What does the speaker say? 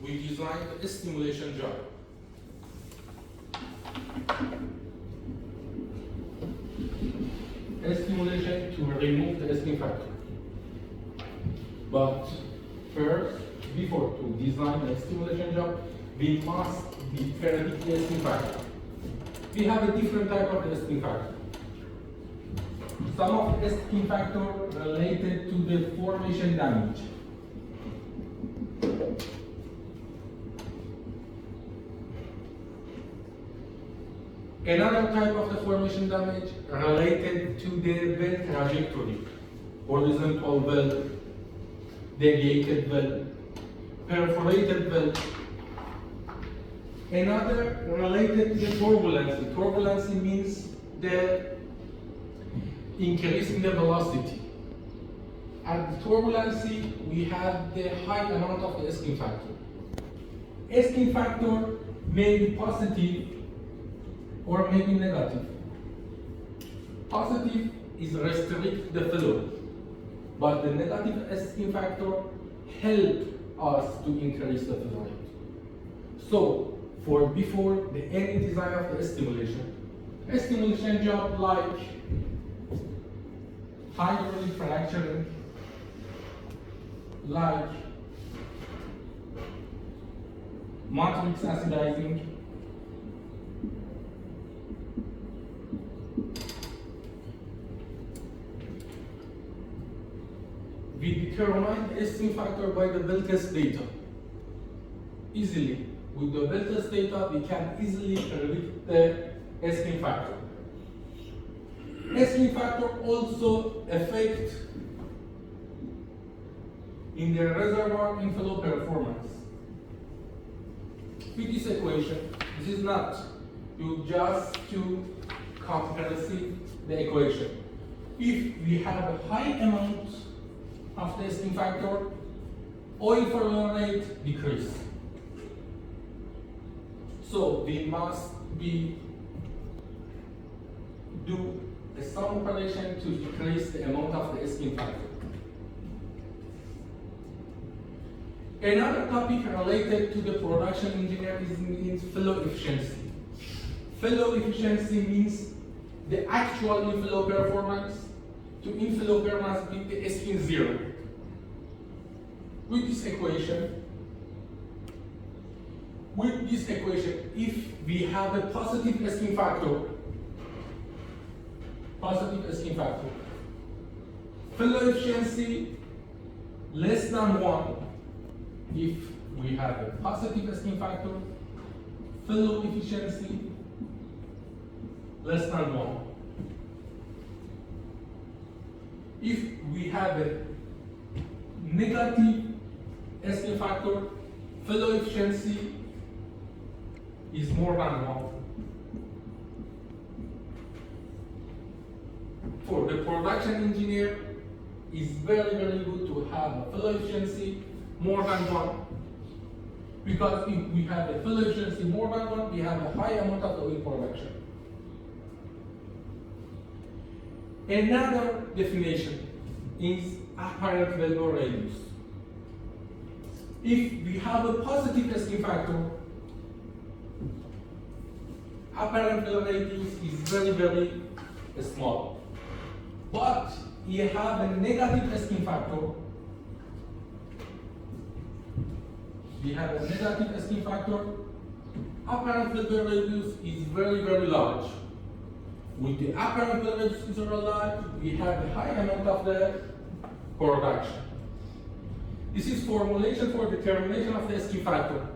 we designed a stimulation job. A stimulation to remove the skin factor. But first, before to design a stimulation job, we must determine the skin factor. We have a different type of skin factor. Some of the skin factor related to the formation damage. Another type of the formation damage related to the well trajectory, horizontal well, deviated well, perforated well. Another related to the turbulence. Turbulence means the increase in the velocity. At the turbulence, we have the high amount of the skin factor. Skin factor may be positive or may be negative. Positive is restrict the flow, but the negative skin factor help us to increase the flow rate. So, before any design of the a stimulation job like hydraulic fracturing, like matrix acidizing, we determine the skin factor by the well test data. Easily. With the well test data, we can easily predict the skin factor. Skin factor also affects in the reservoir inflow performance. With this equation, this is not you just to comprehend the equation. If we have a high amount of the skin factor, oil flow rate decrease. So we must do some operation to decrease the amount of the skin factor. Another topic related to the production engineer is flow efficiency. Flow efficiency means the actual inflow performance to inflow performance with the skin zero. With this equation, if we have a positive skin factor, flow efficiency less than 1. If we have a positive skin factor, flow efficiency less than 1. If we have a negative skin factor, flow efficiency is more than 1. For the production engineer, it's very good to have a flow efficiency more than 1, because if we have a flow efficiency more than 1, we have a high amount of oil production. Another definition is apparent valve radius. If we have a positive skin factor, apparent valve radius is very small. But you have a negative skin factor, apparent valve radius is very large. With the apparent valve radius is very large, we have a high amount of the production. This is formulation for determination of the skin factor.